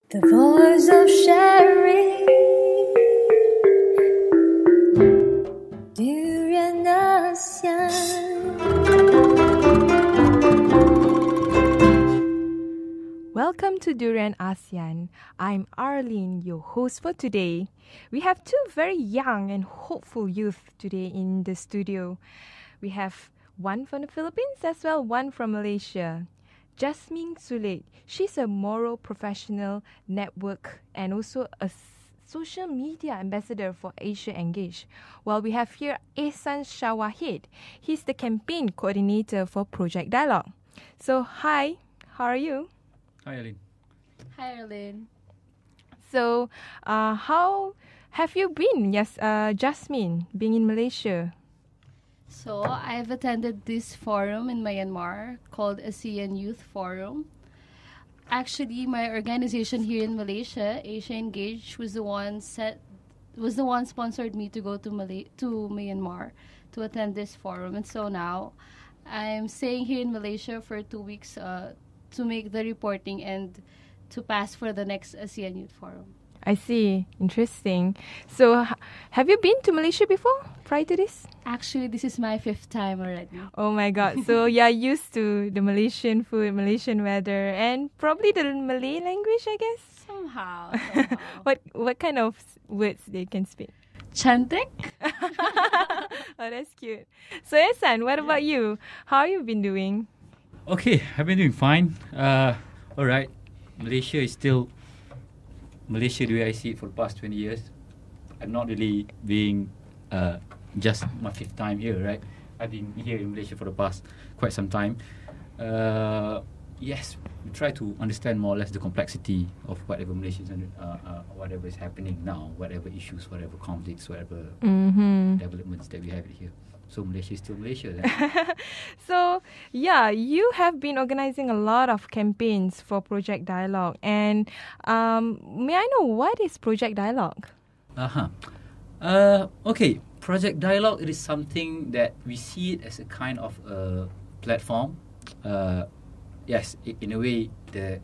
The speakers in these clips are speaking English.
The voice of sharing Durian ASEAN. Welcome to Durian ASEAN. I'm Arlene, your host for today. We have two very young and hopeful youth today in the studio. We have one from the Philippines as well, one from Malaysia. Jasmine Sulit, she's a moral professional network and also a social media ambassador for Asia Engage. While we have here Ehsan Shahwahid. He's the campaign coordinator for Projek Dialog. So, hi, how are you? Hi, Arlene. Hi, Arlene. So, how have you been, Jasmine, being in Malaysia? So, I've attended this forum in Myanmar called ASEAN Youth Forum. Actually, my organization here in Malaysia, Asia Engage, was the one sponsored me to go to Myanmar to attend this forum. And so now, I'm staying here in Malaysia for 2 weeks to make the reporting and to pass for the next ASEAN Youth Forum. I see. Interesting. So, have you been to Malaysia before, prior to this? Actually, this is my 5th time already. Oh my God. So, you're used to the Malaysian food, Malaysian weather, and probably the Malay language, I guess? Somehow. What kind of words they can speak? Cantik. Oh, that's cute. So, Ehsan, what about you? How have you been doing? Okay, I've been doing fine. All right. Malaysia is still Malaysia the way I see it for the past 20 years. I'm not really being just my 5th time here, right? I've been here in Malaysia for the past quite some time. Yes, we try to understand more or less the complexity of whatever Malaysians whatever is happening now, whatever issues, whatever conflicts, whatever developments that we have here. So Malaysia is still Malaysia then. So, yeah, you have been organizing a lot of campaigns for Projek Dialog. And may I know what is Projek Dialog? Okay, Projek Dialog, it is something that we see it as a kind of a platform. Yes, in a way, the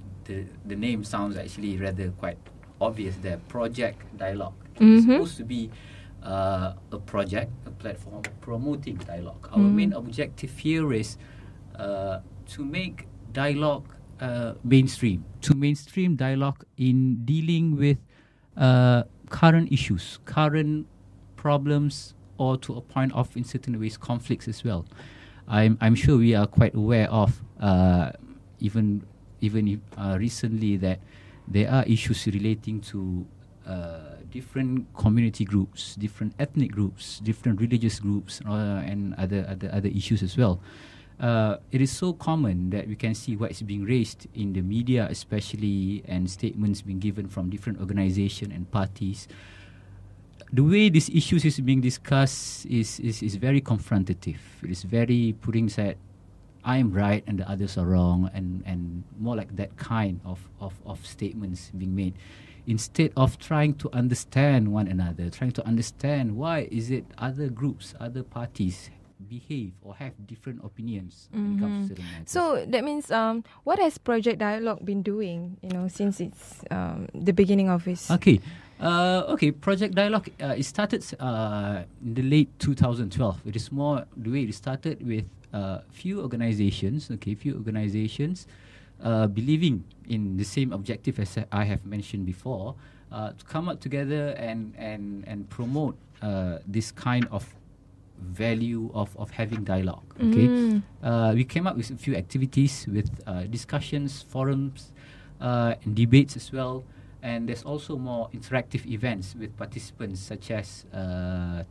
name sounds actually rather quite obvious there. Projek Dialog. It's supposed to be a project, a platform promoting dialogue. Our main objective here is to make dialogue mainstream, to mainstream dialogue in dealing with current issues, current problems, or to a point of, in certain ways, conflicts as well. I'm sure we are quite aware of even recently that there are issues relating to different community groups, different ethnic groups, different religious groups, and other issues as well. It is so common that we can see what is being raised in the media, especially, and statements being given from different organizations and parties. The way these issues is being discussed is very confrontative. It is very putting aside, I am right and the others are wrong, and more like that kind of statements being made, instead of trying to understand one another, trying to understand why is it other groups, other parties behave or have different opinions when it comes to certain matters. So that means, what has Projek Dialog been doing, since it's the beginning of its... Okay, Projek Dialog, it started in the late 2012. It is more, the way it started with few organizations, believing in the same objective as I have mentioned before, to come up together and promote this kind of value of having dialogue. Okay, we came up with a few activities with discussions, forums, and debates as well. And there's also more interactive events with participants, such as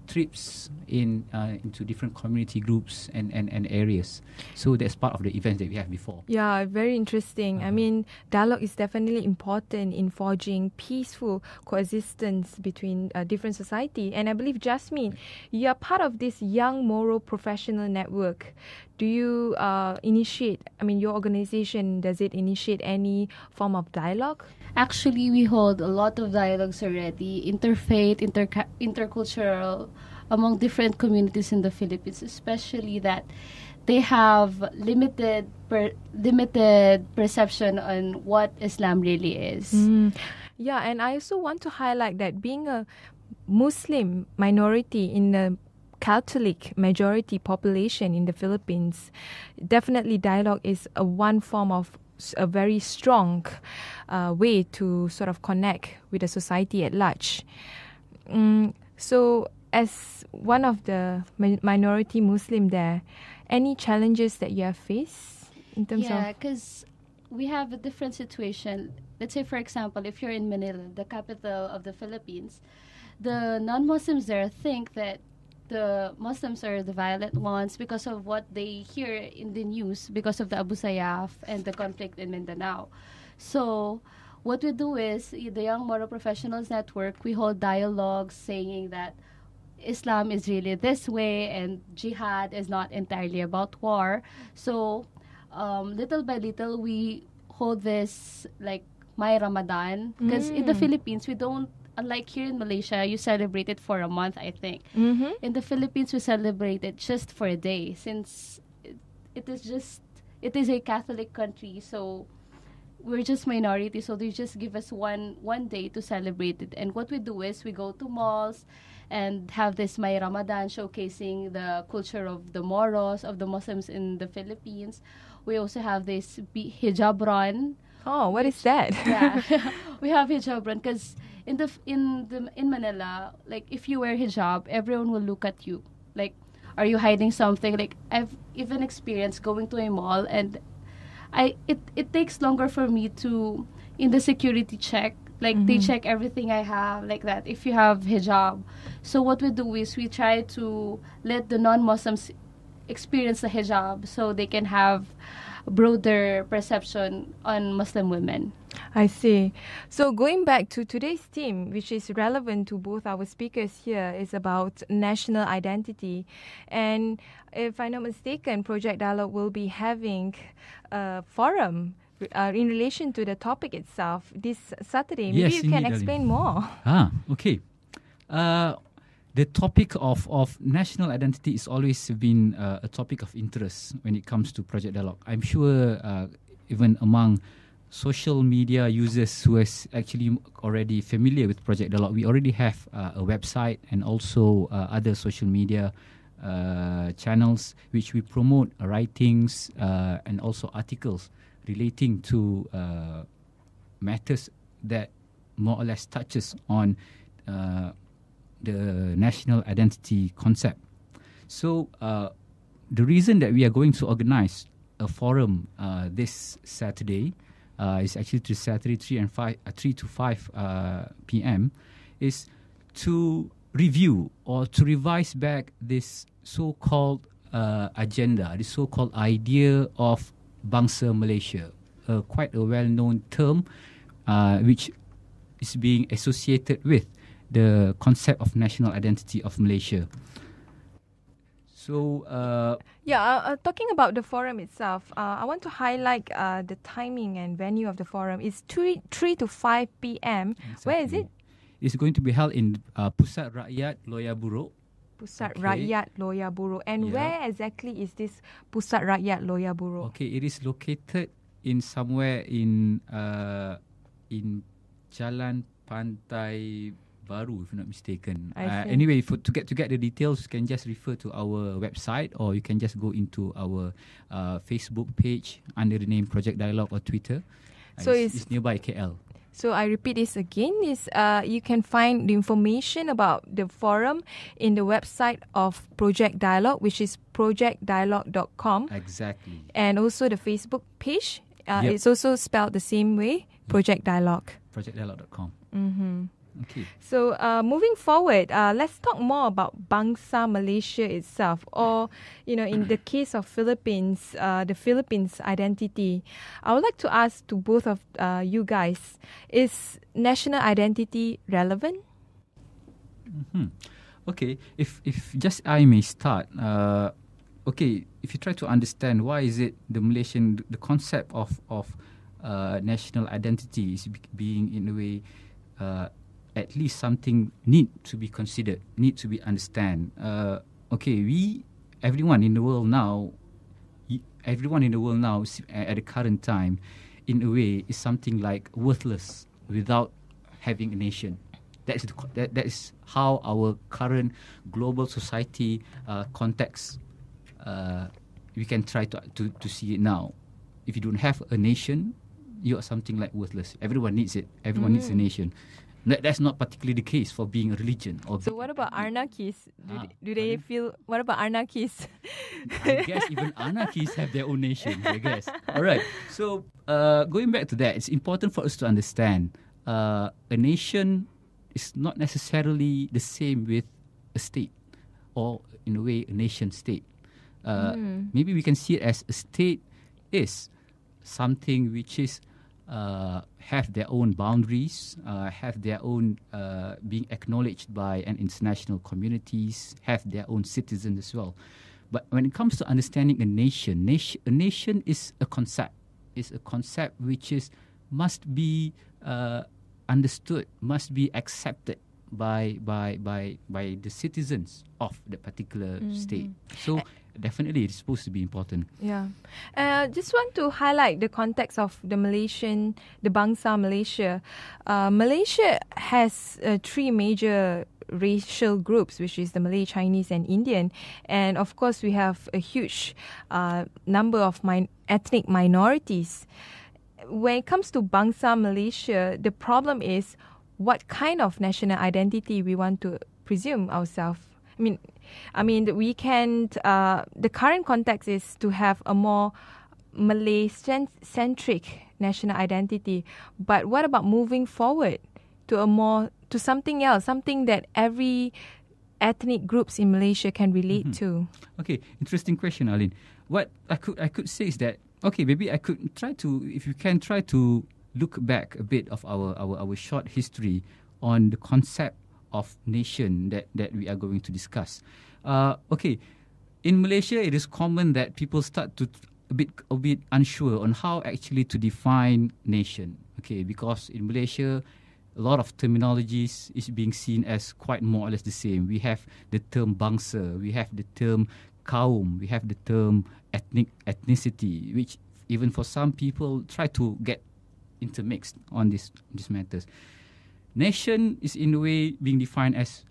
trips into different community groups and areas. So that's part of the events that we have before. Yeah, very interesting. I mean, dialogue is definitely important in forging peaceful coexistence between different society. And I believe, Jasmine, you are part of this young moral professional network. Do you your organization, does it initiate any form of dialogue? Actually, we hold a lot of dialogues already, interfaith, intercultural, among different communities in the Philippines, especially that they have limited perception on what Islam really is. Yeah, and I also want to highlight that being a Muslim minority in the Catholic majority population in the Philippines, definitely dialogue is one form of a very strong way to sort of connect with the society at large. So, as one of the minority Muslim there, any challenges that you have faced in terms Yeah, of? because we have a different situation. Let's say, for example, if you're in Manila, the capital of the Philippines, the non-Muslims there think that the Muslims are the violent ones because of what they hear in the news because of the Abu Sayyaf and the conflict in Mindanao. So what we do is, the Young Moral Professionals Network, we hold dialogues saying that Islam is really this way and jihad is not entirely about war. So little by little, we hold this like my Ramadan, because in the Philippines, we don't, unlike here in Malaysia, you celebrate it for a month, I think. In the Philippines, we celebrate it just for a day, since it is a Catholic country, so we're just minority, so they just give us one day to celebrate it. And what we do is we go to malls and have this My Ramadan showcasing the culture of the Moros, of the Muslims in the Philippines. We also have this hijab run. Oh, what is that? Yeah, we have hijab run because in Manila, like if you wear hijab, everyone will look at you. Like, are you hiding something? Like, I've even experienced going to a mall and it takes longer for me to, in the security check, like they check everything I have, like that, if you have hijab. So what we do is we try to let the non-Muslims experience the hijab so they can have broader perception on Muslim women. I see. So going back to today's theme, which is relevant to both our speakers here, is about national identity. And if I'm not mistaken, Projek Dialog will be having a forum in relation to the topic itself this Saturday. Maybe Yes, you can indeed, explain more. Okay. The topic of national identity has always been a topic of interest when it comes to Projek Dialog. I'm sure even among social media users who is actually already familiar with Projek Dialog, we already have a website and also other social media channels which we promote writings and also articles relating to matters that more or less touches on the national identity concept. So the reason that we are going to organize a forum this Saturday is actually to Saturday 3 to 5 p.m. is to review or to revise back this so-called agenda, this so-called idea of Bangsa Malaysia, quite a well-known term which is being associated with the concept of national identity of Malaysia. So, talking about the forum itself, I want to highlight the timing and venue of the forum. It's 3 to 5 p.m. Exactly. Where is it? It's going to be held in Pusat Rakyat Loya Buruk. Pusat Okay. Rakyat Loya Buruk. And Yeah. where exactly is this Pusat Rakyat Loya Buruk? Okay, it is located in somewhere in Jalan Pantai Baru, if I'm not mistaken. I see. Anyway, to get the details, you can just refer to our website, or you can just go into our Facebook page under the name Projek Dialog, or Twitter. So it's nearby KL. So I repeat this again, is you can find the information about the forum in the website of Projek Dialog, which is projectdialog.com. Exactly. And also the Facebook page. Yep. It's also spelled the same way, Projek Dialog. Projectdialog.com. Mm-hmm. Okay. So moving forward, let's talk more about Bangsa Malaysia itself, or in the case of Philippines, the Philippines identity. I would like to ask to both of you guys: is national identity relevant? Mm-hmm. Okay. If just I may start. Okay. If you try to understand why is it the concept of national identity is being in a way. At least something need to be considered, need to be understand. Okay, everyone in the world now everyone in the world now, at the current time, in a way, is something like worthless without having a nation. That is how our current global society context. We can try to see it now. If you don't have a nation, you are something like worthless. Everyone needs it. Everyone needs a nation. That's not particularly the case for being a religion. So what about anarchists? Do they feel? What about anarchists? I guess even anarchists have their own nation. I guess. All right. So going back to that, it's important for us to understand a nation is not necessarily the same with a state, or in a way, a nation state. Maybe we can see it as a state is something which is have their own boundaries, have their own being acknowledged by an international communities, have their own citizens as well. But when it comes to understanding a nation is a concept. It's a concept which must be understood, must be accepted by the citizens of the particular state. So definitely it's supposed to be important. Yeah. Just want to highlight the context of the Bangsa Malaysia. Malaysia has three major racial groups, which is the Malay, Chinese and Indian. And of course we have a huge number of ethnic minorities. When it comes to Bangsa Malaysia, the problem is what kind of national identity we want to presume ourselves. I mean, we can. The current context is to have a more Malay-centric national identity. But what about moving forward to something else, something that every ethnic groups in Malaysia can relate to? Okay, interesting question, Arlene. What I could say is that, okay, maybe I could try to, if you can try to look back a bit of our short history on the concept of nation that we are going to discuss. Okay, in Malaysia, it is common that people start to a bit unsure on how actually to define nation. Okay, because in Malaysia, a lot of terminologies is being seen as quite more or less the same. We have the term bangsa, we have the term kaum, we have the term ethnicity, which even for some people try to get intermixed on these matters. Nation is in a way being defined as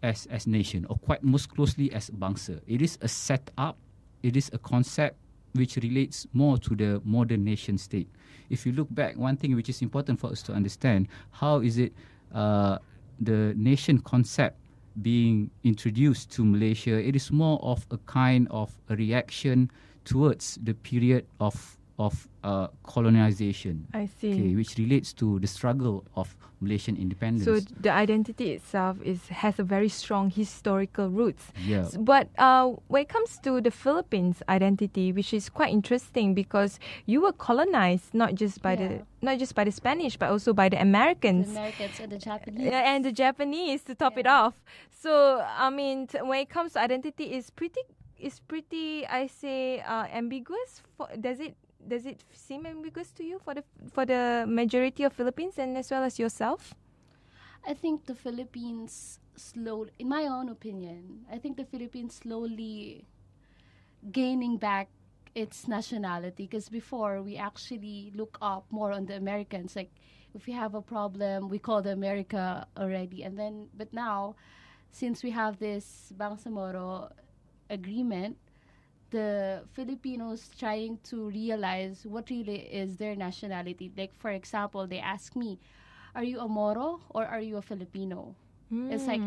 nation, or quite most closely as bangsa. It is a setup, it is a concept which relates more to the modern nation state. If you look back, one thing which is important for us to understand, how is it the nation concept being introduced to Malaysia? It is more of a kind of a reaction towards the period of colonization. I see. Okay, which relates to the struggle of Malaysian independence. So the identity itself has a very strong historical roots. Yeah. But when it comes to the Philippines identity, which is quite interesting because you were colonized not just by the Spanish but also by the Americans. The Americans and the Japanese. And the Japanese to top it off. So I mean, when it comes to identity, it's pretty I say ambiguous. Does it seem ambiguous to you for the majority of Philippines and as well as yourself? I think the Philippines in my own opinion, I think the Philippines slowly gaining back its nationality, because before we actually look up more on the Americans. Like if we have a problem, we call the America already, but now since we have this Bangsamoro agreement, the Filipinos trying to realize what really is their nationality. Like, for example, they ask me, are you a Moro or are you a Filipino? It's like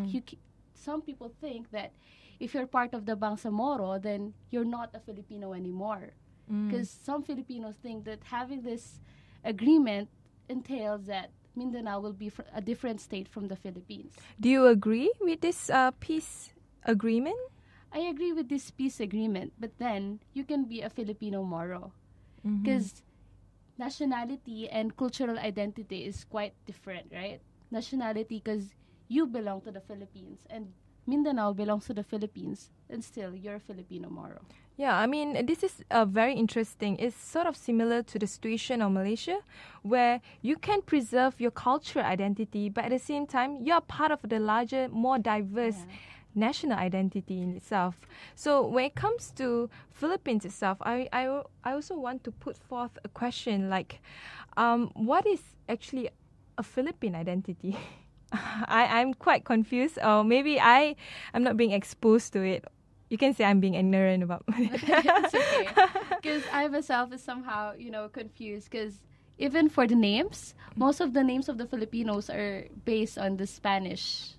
some people think that if you're part of the Bangsamoro, then you're not a Filipino anymore. Because some Filipinos think that having this agreement entails that Mindanao will be a different state from the Philippines. Do you agree with this peace agreement? I agree with this peace agreement, but then you can be a Filipino Moro, because nationality and cultural identity is quite different, right? Nationality because you belong to the Philippines, and Mindanao belongs to the Philippines, and still you're a Filipino Moro. Yeah, I mean, this is very interesting. It's sort of similar to the situation of Malaysia, where you can preserve your cultural identity, but at the same time, you're part of the larger, more diverse national identity in itself. So when it comes to Philippines itself, I also want to put forth a question like, what is actually a Philippine identity? I'm quite confused, or maybe I'm not being exposed to it. You can say I'm being ignorant about it. It's okay. Because I myself is somehow, confused. Because even for the names, most of the names of the Filipinos are based on the Spanish.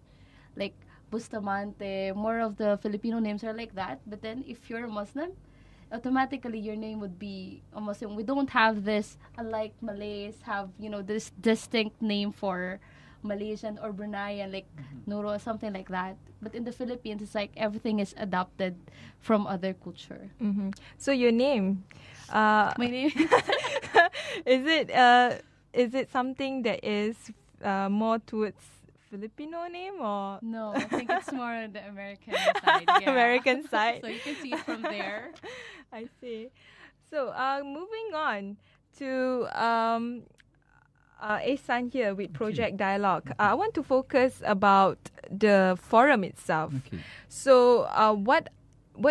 Like Bustamante, more of the Filipino names are like that. But then if you're a Muslim, automatically your name would be a Muslim. We don't have this, unlike Malays have, this distinct name for Malaysian or Bruneian, like Nuro or something like that. But in the Philippines, it's like everything is adopted from other culture. Mm-hmm. So your name, My name? is it something that is more towards Filipino name or No, I think it's more on the American side. Yeah. American side? So you can see it from there. I see. So moving on to Ehsan here with Projek Dialog. I want to focus about the forum itself. Okay. So what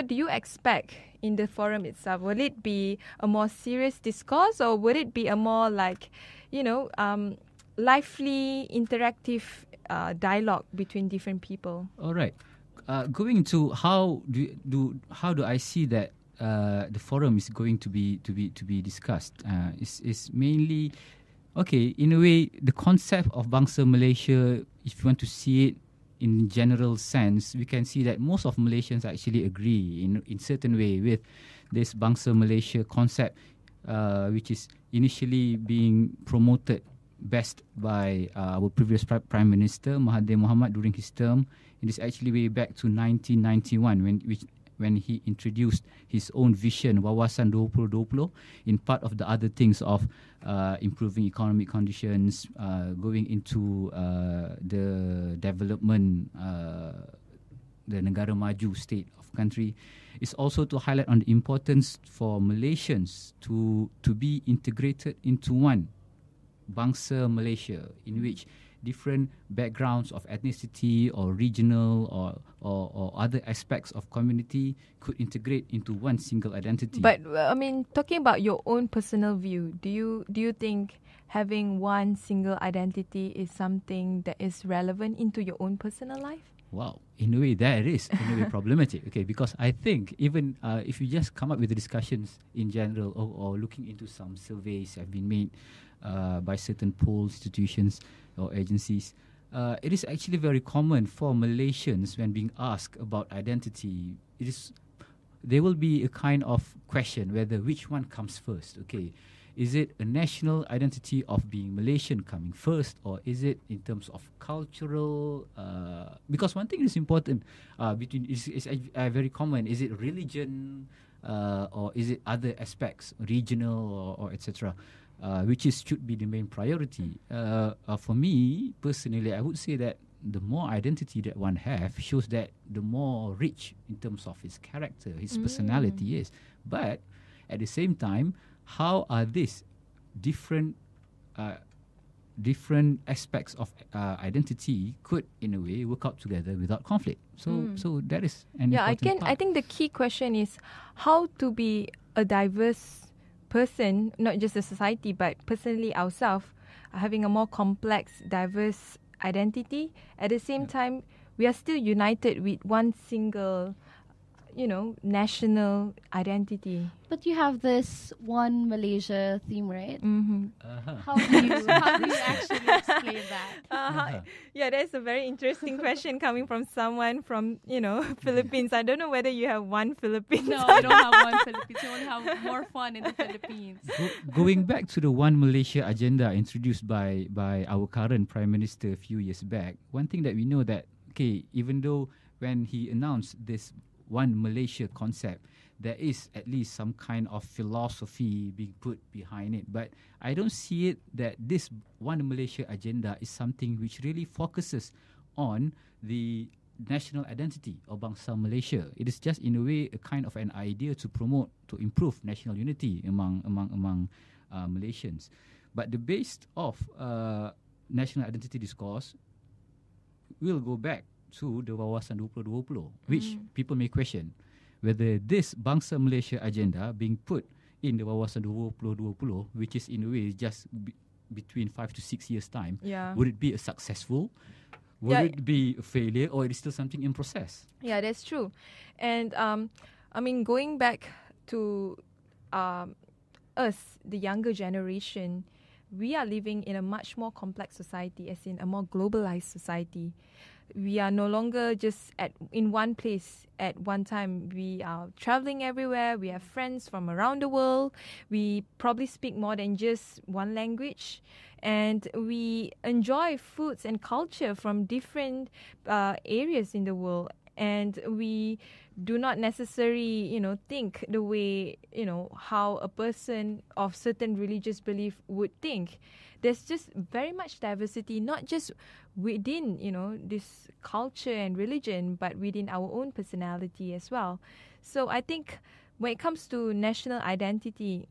do you expect in the forum itself? Will it be a more serious discourse, or would it be a more like, lively, interactive dialogue between different people? All right. Going into how do I see that the forum is going to be discussed? Is mainly okay. In a way, the concept of Bangsa Malaysia, if you want to see it in general sense, we can see that most of Malaysians actually agree in certain way with this Bangsa Malaysia concept, which is initially being promoted best by our previous Prime Minister Mahathir Mohamad during his term. It is actually way back to 1991 when he introduced his own vision, Wawasan 2020, in part of the other things of improving economic conditions, going into the development, the negara maju state of country. It's also to highlight on the importance for Malaysians to be integrated into one Bangsa Malaysia, in which different backgrounds of ethnicity or regional or other aspects of community could integrate into one single identity. But talking about your own personal view, do you think having one single identity is something that is relevant into your own personal life? Wow, in a way that is in a way problematic. Okay, because I think even if you just come up with the discussions in general or looking into some surveys have been made by certain poll institutions or agencies, it is actually very common for Malaysians when being asked about identity. There will be a kind of question whether which one comes first. Okay, is it a national identity of being Malaysian coming first, or is it in terms of cultural? Because one thing is important is very common. Is it religion, or is it other aspects, regional or etc. Which should be the main priority. For me personally, I would say that the more identity that one have shows that the more rich in terms of his character, his personality is. But at the same time, how are these different aspects of identity could in a way work out together without conflict? So that is an important part. I think the key question is how to be a diverse person, not just a society, but personally ourselves, having a more complex, diverse identity. At the same time, we are still united with one single, national identity. But you have this one Malaysia theme, right? Mm-hmm. How do you actually explain that? Yeah, that's a very interesting question coming from someone from, Philippines. I don't know whether you have one Philippines. No, I don't have one Philippines. You only have more fun in the Philippines. Going back to the One Malaysia agenda introduced by our current Prime Minister a few years back, one thing that we know that, okay, even though when he announced this One Malaysia concept, there is at least some kind of philosophy being put behind it. But I don't see it that this One Malaysia agenda is something which really focuses on the national identity of Bangsa Malaysia. It is just in a way a kind of an idea to promote, to improve national unity among Malaysians. But the base of national identity discourse will go back to the Wawasan 2020, which people may question whether this Bangsa Malaysia agenda being put in the Wawasan 2020, which is in a way just between 5 to 6 years' time, would it be a successful? Would it be a failure, or it is still something in process? Yeah, that's true. And I mean, going back to us, the younger generation, we are living in a much more complex society, as in a more globalized society. We are no longer just in one place at one time. We are traveling everywhere. We have friends from around the world. We probably speak more than just one language. And we enjoy foods and culture from different areas in the world. And we do not necessarily, think the way, how a person of certain religious belief would think. There's just very much diversity, not just within, this culture and religion, but within our own personality as well. So I think when it comes to national identity,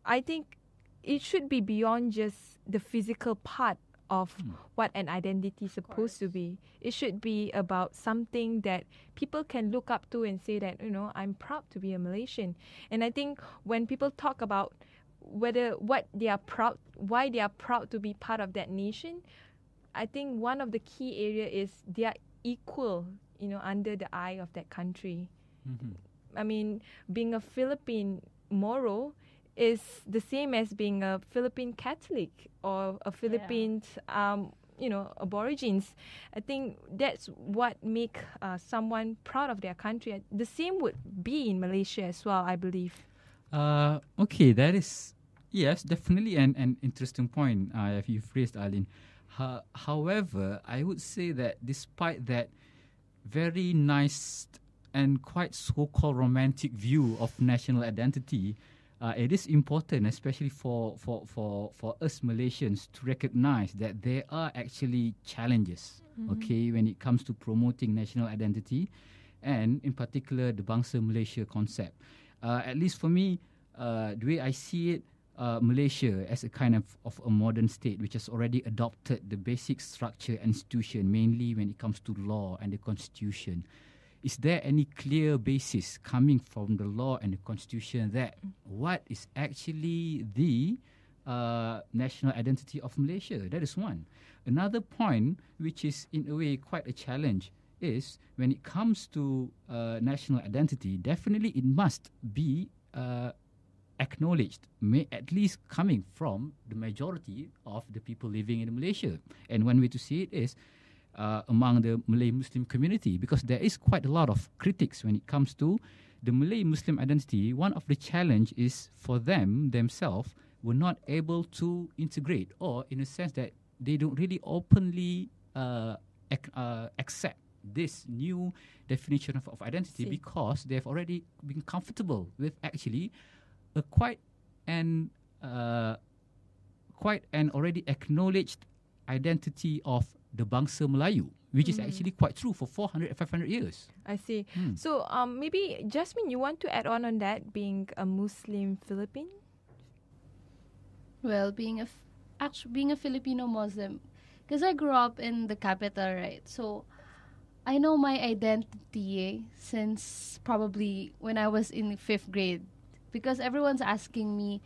I think it should be beyond just the physical part of what an identity is supposed to be. It should be about something that people can look up to and say that, I'm proud to be a Malaysian. And I think when people talk about why they are proud to be part of that nation, I think one of the key area is they are equal, under the eye of that country. I mean, being a Philippine Moro is the same as being a Philippine Catholic or a Philippine, Aborigines. I think that's what make someone proud of their country. The same would be in Malaysia as well, I believe. Okay, that is, yes, definitely an interesting point you've raised, Arlene. However, I would say that despite that very nice and quite so-called romantic view of national identity, it is important, especially for us Malaysians, to recognize that there are actually challenges, when it comes to promoting national identity, and in particular the Bangsa Malaysia concept. At least for me, the way I see it, Malaysia as a kind of a modern state which has already adopted the basic structure and institution, mainly when it comes to law and the constitution. Is there any clear basis coming from the law and the constitution that what is actually the national identity of Malaysia? That is one. Another point, which is in a way quite a challenge, is when it comes to national identity, definitely it must be acknowledged, at least coming from the majority of the people living in Malaysia. And one way to see it is among the Malay Muslim community, because there is quite a lot of critics when it comes to the Malay Muslim identity. One of the challenge is for themselves were not able to integrate, or in a sense that they don't really openly accept this new definition of identity, because they have already been comfortable with actually a quite an already acknowledged identity of the Bangsa Melayu, which is actually quite true for 400, 500 years. I see. So maybe, Jasmine, you want to add on that, being a Muslim Philippine? Well, being a Filipino Muslim, because I grew up in the capital, right? So I know my identity since probably when I was in 5th grade, because everyone's asking me,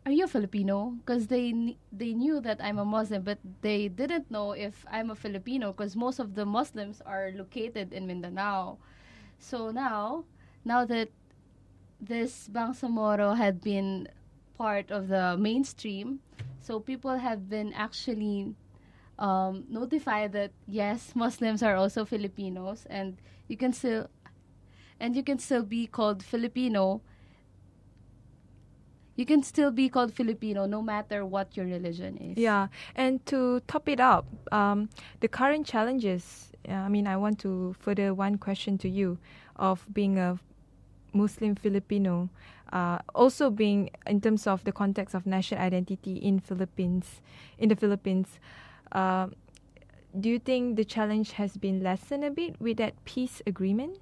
are you a Filipino? Because they knew that I'm a Muslim, but they didn't know if I'm a Filipino, because most of the Muslims are located in Mindanao. So now that this Bangsa Moro had been part of the mainstream, so people have been actually notified that yes, Muslims are also Filipinos, and you can still be called Filipino. You can still be called Filipino no matter what your religion is. Yeah, and to top it up, the current challenges, I want to further one question to you of being a Muslim Filipino, also being in terms of the context of national identity in the Philippines. Do you think the challenge has been lessened a bit with that peace agreement?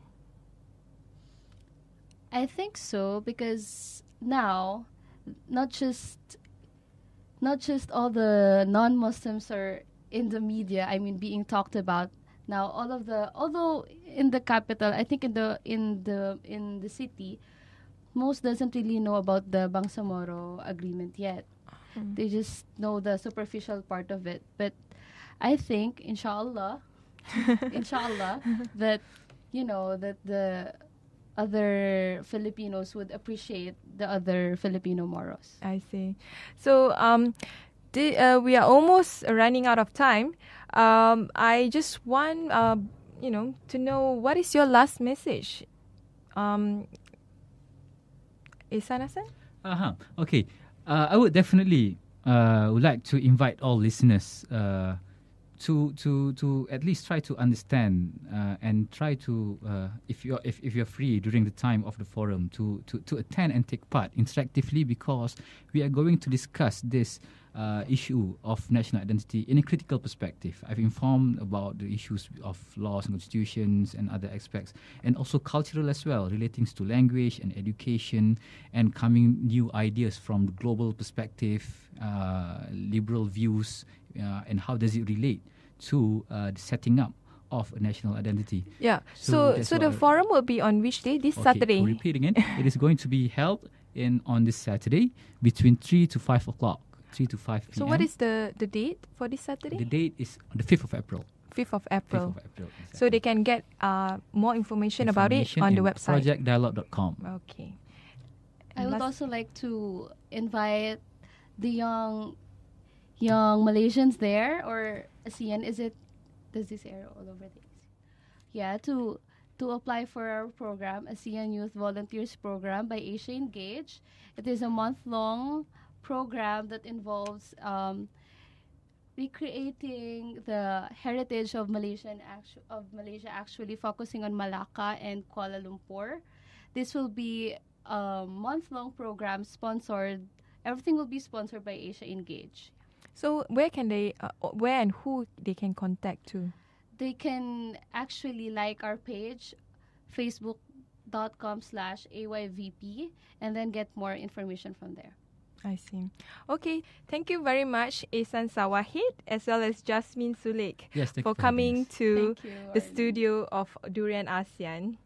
I think so, because now not just all the non-Muslims are in the media, being talked about, Now, although in the capital, I think in the city, most doesn't really know about the Bangsamoro agreement yet. They just know the superficial part of it. But I think, inshallah, that that the other Filipinos would appreciate the other Filipino Moros. I see. So we are almost running out of time. I just want to know, what is your last message? Ehsan? Okay. I would definitely would like to invite all listeners to at least try to understand and try to if you're free during the time of the forum to attend and take part interactively, because we are going to discuss this issue of national identity in a critical perspective. I've informed about the issues of laws and constitutions and other aspects, and also cultural as well, relating to language and education, and coming new ideas from the global perspective, liberal views, and how does it relate to the setting up of a national identity. Yeah. So the forum will be on which day? This Saturday. Repeating it, it is going to be held on this Saturday between 3 to 5 o'clock. 3 to 5 p.m. So what is the date for this Saturday? The date is the 5th of April. 5th of April. 5th of April, exactly. So they can get more information about it on the website. ProjekDialog.com. Okay. I would also like to invite the young Malaysians there, or ASEAN. Does this air all over the Yeah, to apply for our program, ASEAN Youth Volunteers Program by Asia Engage. It is a month-long program that involves recreating the heritage of Malaysia, actually focusing on Malacca and Kuala Lumpur. This will be a month-long program sponsored. Everything will be sponsored by Asia Engage. So where and who they can contact to? They can actually like our page, facebook.com/AYVP, and then get more information from there. I see. Okay, thank you very much, Ehsan Shahwahid, as well as Jasmine Sulik, Yes, thank for you for having coming us. to Thank you, the Arlene. studio of Durian ASEAN.